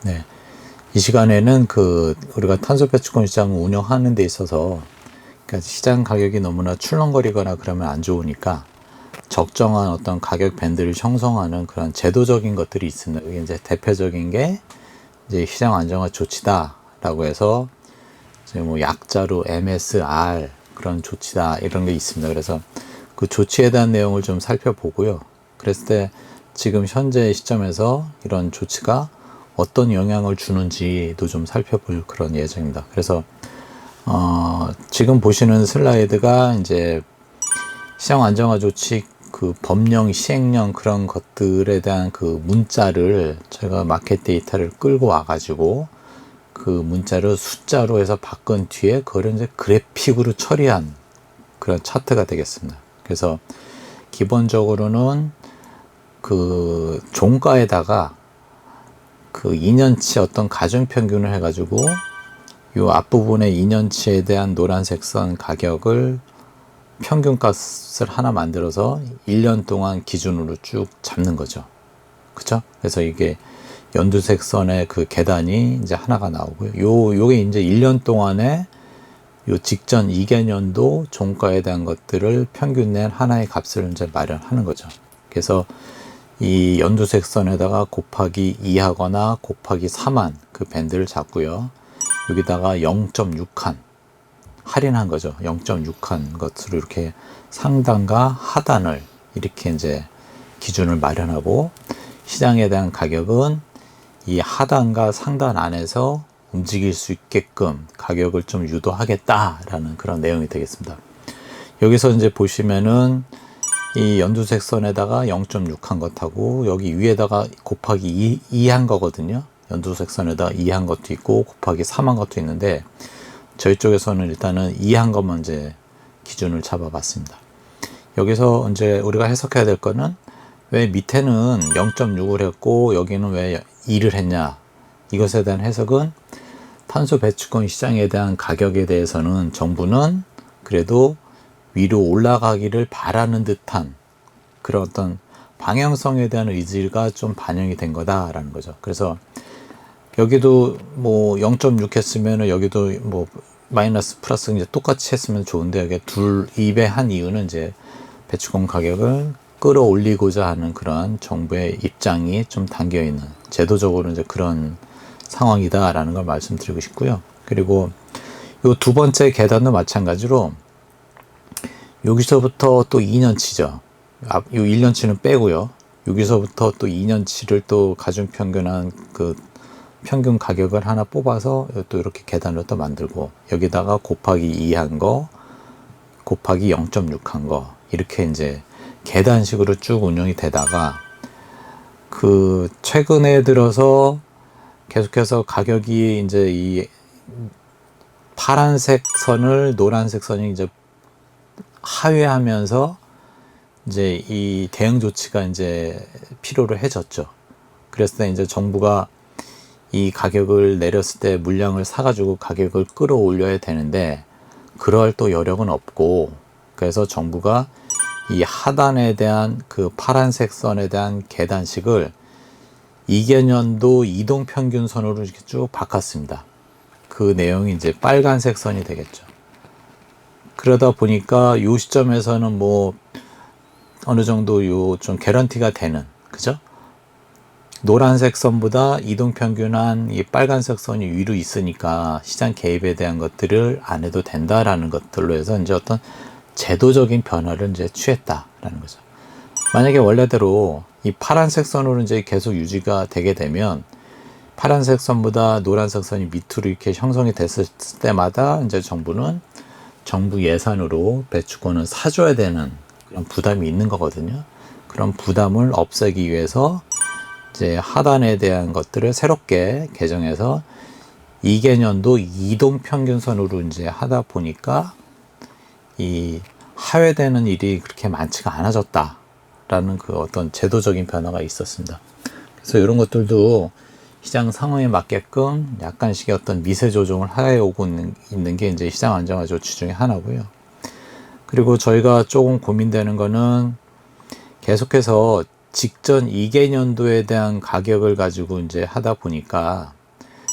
네. 이 시간에는 우리가 탄소 배출권 시장을 운영하는 데 있어서 그러니까 시장 가격이 너무나 출렁거리거나 그러면 안 좋으니까 적정한 어떤 가격 밴드를 형성하는 그런 제도적인 것들이 있습니다. 이게 이제 대표적인 게 이제 시장 안정화 조치다라고 해서 이제 뭐 약자로 MSR 그런 조치다 이런 게 있습니다. 그래서 그 조치에 대한 내용을 좀 살펴보고요. 그랬을 때 지금 현재 시점에서 이런 조치가 어떤 영향을 주는지도 좀 살펴볼 그런 예정입니다. 그래서 지금 보시는 슬라이드가 이제 시장 안정화 조치 그 법령 시행령 그런 것들에 대한 그 문자를 제가 마켓 데이터를 끌고 와가지고 그 문자를 숫자로 해서 바꾼 뒤에 그걸 이제 그래픽으로 처리한 그런 차트가 되겠습니다. 그래서 기본적으로는 그 종가에다가 그 2년치 어떤 가중평균을 해가지고 요 앞부분에 2년치에 대한 노란색 선 가격을 평균값을 하나 만들어서 1년 동안 기준으로 쭉 잡는 거죠. 그쵸? 그래서 이게 연두색 선의 그 계단이 이제 하나가 나오고요. 요게 이제 1년 동안에 요 직전 2개년도 종가에 대한 것들을 평균 낸 하나의 값을 이제 마련하는 거죠. 그래서 이 연두색 선에다가 곱하기 2하거나 곱하기 3한 그 밴드를 잡고요. 여기다가 0.6한 할인한 거죠. 0.6한 것으로 이렇게 상단과 하단을 이렇게 이제 기준을 마련하고 시장에 대한 가격은 이 하단과 상단 안에서 움직일 수 있게끔 가격을 좀 유도하겠다라는 그런 내용이 되겠습니다. 여기서 이제 보시면은 이 연두색 선에다가 0.6한 것하고 여기 위에다가 곱하기 2한 거거든요. 연두색 선에다가 2한 것도 있고 곱하기 3한 것도 있는데 저희 쪽에서는 일단은 2한 것만 이제 기준을 잡아봤습니다. 여기서 이제 우리가 해석해야 될 거는 왜 밑에는 0.6을 했고 여기는 왜 2를 했냐. 이것에 대한 해석은 탄소 배출권 시장에 대한 가격에 대해서는 정부는 그래도 위로 올라가기를 바라는 듯한 그런 어떤 방향성에 대한 의지가 좀 반영이 된 거다라는 거죠. 그래서 여기도 뭐 0.6 했으면 여기도 뭐 마이너스 플러스 이제 똑같이 했으면 좋은데 여기 입에 한 이유는 이제 배출권 가격을 끌어올리고자 하는 그런 정부의 입장이 좀 담겨 있는 제도적으로 이제 그런 상황이다라는 걸 말씀드리고 싶고요. 그리고 요 두 번째 계단도 마찬가지로 여기서부터 또 2년치죠. 요 1년치는 빼고요. 여기서부터 또 2년치를 또 가중평균한 그 평균 가격을 하나 뽑아서 또 이렇게 계단을 또 만들고 여기다가 곱하기 2한 거, 곱하기 0.6한 거 이렇게 이제 계단식으로 쭉 운영이 되다가 그 최근에 들어서 계속해서 가격이 이제 이 파란색 선을 노란색 선이 이제 하회하면서 이제 이 대응 조치가 이제 필요로 해졌죠. 그랬을 때 이제 정부가 이 가격을 내렸을 때 물량을 사가지고 가격을 끌어올려야 되는데 그럴 또 여력은 없고 그래서 정부가 이 하단에 대한 그 파란색 선에 대한 계단식을 2개년도 이동평균선으로 이렇게 쭉 바꿨습니다. 그 내용이 이제 빨간색 선이 되겠죠. 그러다 보니까 이 시점에서는 뭐 어느 정도 요 좀 개런티가 되는 그죠? 노란색 선보다 이동평균한 이 빨간색 선이 위로 있으니까 시장 개입에 대한 것들을 안 해도 된다라는 것들로 해서 이제 어떤 제도적인 변화를 이제 취했다라는 거죠. 만약에 원래대로 이 파란색 선으로 이제 계속 유지가 되게 되면 파란색 선보다 노란색 선이 밑으로 이렇게 형성이 됐을 때마다 이제 정부는 정부 예산으로 배출권을 사줘야 되는 그런 부담이 있는 거거든요. 그런 부담을 없애기 위해서 이제 하단에 대한 것들을 새롭게 개정해서 2개년도 이동평균선으로 이제 하다 보니까 이 하회되는 일이 그렇게 많지가 않아졌다라는 그 어떤 제도적인 변화가 있었습니다. 그래서 이런 것들도 시장 상황에 맞게끔 약간씩의 어떤 미세 조정을 하여오고 있는 게 이제 시장 안정화 조치 중에 하나고요. 그리고 저희가 조금 고민되는 거는 계속해서 직전 2개년도에 대한 가격을 가지고 이제 하다 보니까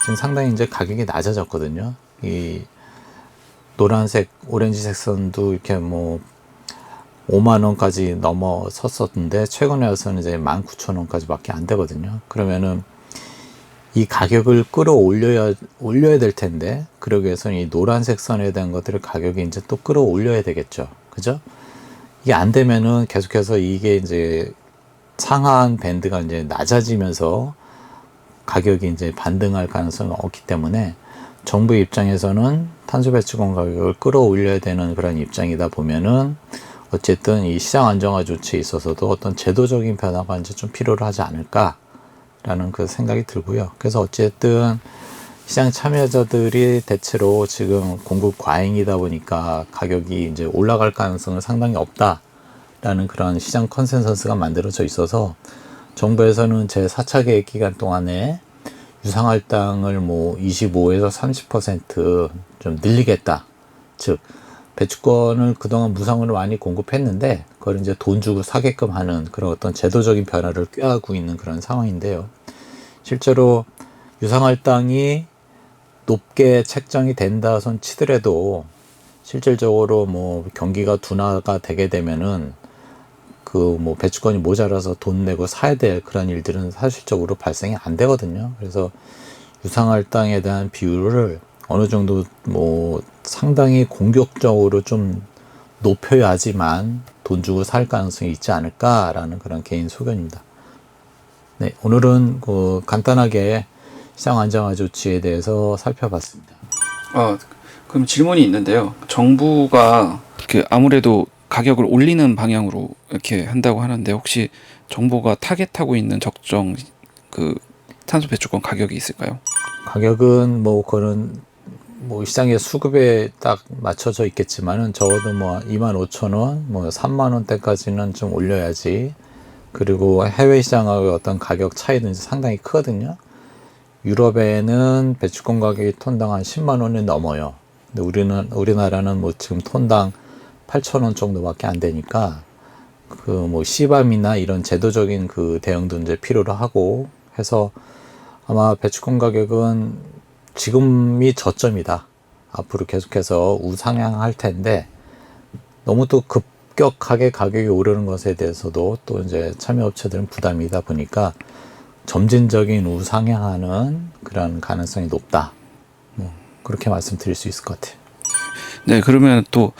지금 상당히 이제 가격이 낮아졌거든요. 이 노란색, 오렌지색 선도 이렇게 뭐 5만 원까지 넘어섰었는데 최근에 와서는 이제 19,000원까지 밖에 안 되거든요. 그러면은 이 가격을 올려야 될 텐데, 그러기 위해서는 이 노란색 선에 대한 것들을 가격이 이제 또 끌어올려야 되겠죠. 그죠? 이게 안 되면은 계속해서 이게 이제 상하한 밴드가 이제 낮아지면서 가격이 이제 반등할 가능성이 없기 때문에 정부 입장에서는 탄소 배출권 가격을 끌어올려야 되는 그런 입장이다 보면은 어쨌든 이 시장 안정화 조치에 있어서도 어떤 제도적인 변화가 이제 좀 필요하지 않을까라는 그 생각이 들고요. 그래서 어쨌든 시장 참여자들이 대체로 지금 공급 과잉이다 보니까 가격이 이제 올라갈 가능성은 상당히 없다라는 그런 시장 컨센서스가 만들어져 있어서 정부에서는 제 4차 계획 기간 동안에 유상할당을 뭐 25에서 30% 늘리겠다. 즉 배추권을 그동안 무상으로 많이 공급했는데 그걸 이제 돈 주고 사게끔 하는 그런 어떤 제도적인 변화를 꾀하고 있는 그런 상황인데요. 실제로 유상할당이 높게 책정이 된다 손 치더라도 실질적으로 뭐 경기가 둔화가 되게 되면은 그 뭐 배추권이 모자라서 돈 내고 사야 될 그런 일들은 사실적으로 발생이 안 되거든요. 그래서 유상할당에 대한 비율을 어느 정도 뭐 상당히 공격적으로 좀 높여야지만 돈 주고 살 가능성이 있지 않을까라는 그런 개인 소견입니다. 네, 오늘은 그 간단하게 시장 안정화 조치에 대해서 살펴봤습니다. 그럼 질문이 있는데요. 정부가 아무래도 가격을 올리는 방향으로 이렇게 한다고 하는데 혹시 정부가 타겟하고 있는 적정 그 탄소 배출권 가격이 있을까요? 가격은 뭐 그거는 뭐 시장의 수급에 딱 맞춰져 있겠지만은 적어도 뭐 25,000원, 뭐 3만 원대까지는 좀 올려야지. 그리고 해외 시장하고 어떤 가격 차이는 상당히 크거든요. 유럽에는 배출권 가격이 톤당 한 10만 원이 넘어요. 근데 우리나라는 뭐 지금 톤당 8,000원 정도밖에 안 되니까 그 뭐 씨밤이나 이런 제도적인 그 대응도 이제 필요로 하고 해서 아마 배출권 가격은 지금이 저점이다. 앞으로 계속해서 우상향할 텐데 너무 또 급격하게 가격이 오르는 것에 대해서도 또 이제 참여업체들은 부담이다 보니까 점진적인 우상향하는 그런 가능성이 높다. 뭐 그렇게 말씀드릴 수 있을 것 같아요. 네, 그러면 또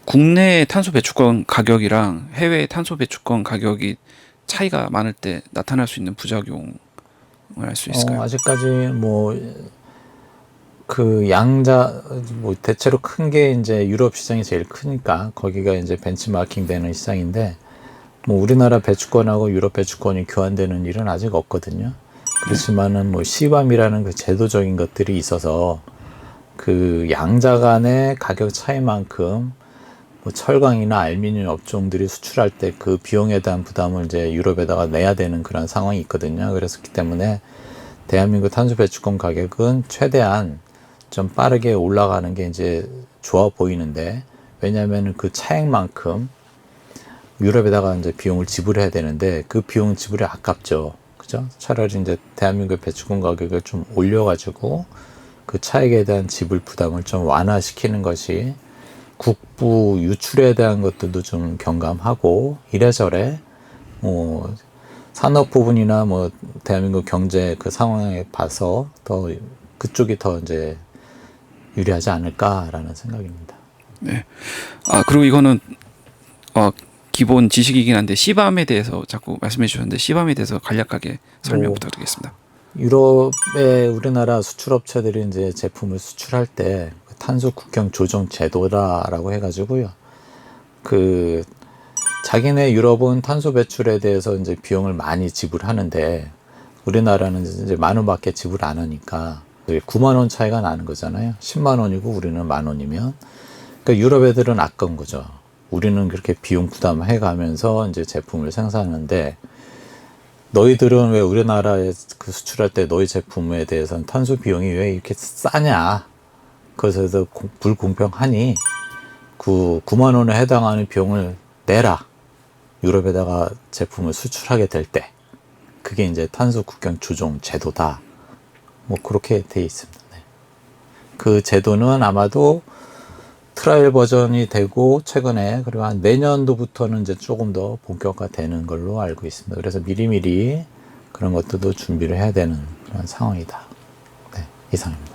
국내 탄소 배출권 가격이랑 해외 탄소 배출권 가격이 차이가 많을 때 나타날 수 있는 부작용을 알 수 있을까요? 아직까지 뭐 그 양자 뭐 대체로 큰 게 이제 유럽 시장이 제일 크니까 거기가 이제 벤치마킹 되는 시장인데 뭐 우리나라 배추권하고 유럽 배추권이 교환되는 일은 아직 없거든요. 그렇지만은 뭐 시밤이라는 그 제도적인 것들이 있어서 그 양자 간의 가격 차이만큼 뭐 철강이나 알루미늄 업종들이 수출할 때 그 비용에 대한 부담을 이제 유럽에다가 내야 되는 그런 상황이 있거든요. 그렇기 때문에 대한민국 탄소 배출권 가격은 최대한 좀 빠르게 올라가는 게 이제 좋아 보이는데 왜냐하면 그 차액만큼 유럽에다가 이제 비용을 지불해야 되는데 그 비용 지불이 아깝죠. 그죠? 차라리 이제 대한민국 배출권 가격을 좀 올려가지고 그 차액에 대한 지불 부담을 좀 완화시키는 것이 국부 유출에 대한 것들도 좀 경감하고 이래저래 뭐 산업 부분이나 뭐 대한민국 경제 그 상황에 봐서 더 그쪽이 더 이제 유리하지 않을까라는 생각입니다. 네. 그리고 이거는 기본 지식이긴 한데 씨밤에 대해서 자꾸 말씀해 주셨는데 씨밤에 대해서 간략하게 설명 부탁드리겠습니다. 유럽의 우리나라 수출업체들이 이제 제품을 수출할 때 탄소 국경 조정 제도라라고 해가지고요. 그 자기네 유럽은 탄소 배출에 대해서 이제 비용을 많이 지불하는데 우리나라는 이제 10,000원밖에 지불 안 하니까 9만 원 차이가 나는 거잖아요. 10만 원이고 우리는 10,000원이면 그러니까 유럽 애들은 아까운 거죠. 우리는 그렇게 비용 부담해 가면서 이제 제품을 생산하는데 너희들은 왜 우리나라에 그 수출할 때 너희 제품에 대해서는 탄소 비용이 왜 이렇게 싸냐? 그래서 불공평하니 그 9만 원에 해당하는 비용을 내라. 유럽에다가 제품을 수출하게 될 때 그게 이제 탄소 국경 조정 제도다. 뭐 그렇게 돼 있습니다. 네. 그 제도는 아마도 트라이얼 버전이 되고 최근에 그리고 한 내년도부터는 이제 조금 더 본격화되는 걸로 알고 있습니다. 그래서 미리미리 그런 것들도 준비를 해야 되는 그런 상황이다. 네, 이상입니다.